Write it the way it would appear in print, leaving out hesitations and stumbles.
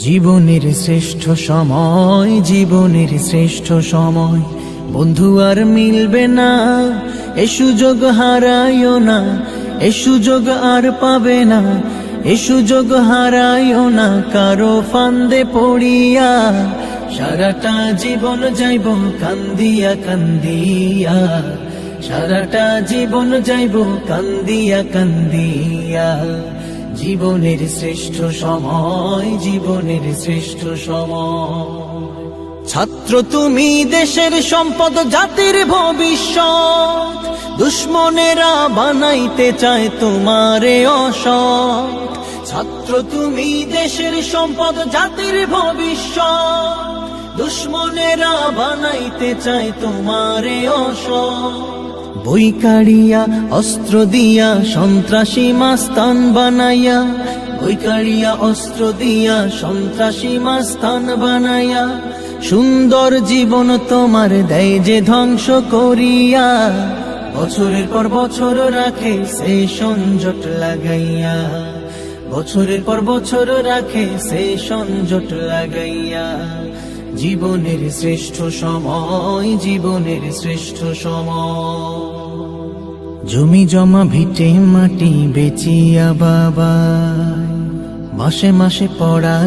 জীবনের শ্রেষ্ঠ সময়, জীবনের শ্রেষ্ঠ সময় বন্ধু আর মিলবে না, এ সুযোগ হারাইও না, এ সুযোগ আর পাবে না, এ সুযোগ হারাইও না কারো ফান্দে পড়িয়া। সারাটা জীবন যাইব কান্দিয়া কান্দিয়া, সারাটা জীবন যাইব কান্দিয়া কান্দিয়া। জীবনের শ্রেষ্ঠ সময়, জীবনের শ্রেষ্ঠ সময়। ছাত্র তুমি দেশের সম্পদ, জাতির ভবিষ্যৎ, দুশ্মনেরা বানাইতে চায় তোমারে অসৎ। ছাত্র তুমি দেশের সম্পদ, জাতির ভবিষ্যৎ, দুশ্মনেরা বানাইতে চায় তোমারে অসৎ। বই কাড়িয়া অস্ত্র দিয়া সন্ত্রাসী মাস্তান বানাইয়া, বই কাড়িয়া অস্ত্র দিয়া সন্ত্রাসী মাস্তান বানাইয়া, সুন্দর জীবন তোমার দেয় যে ধ্বংস করিয়া। বছরের পর বছর রাখে সে সংযত লাগাইয়া, বছরের পর বছর রাখে সে সংযত লাগাইয়া। জীবনের শ্রেষ্ঠ সময়, জীবনের শ্রেষ্ঠ সময়। জমি জমা ভিটে মাটি বেচিয়া বাবা মাসে মাসে পড়া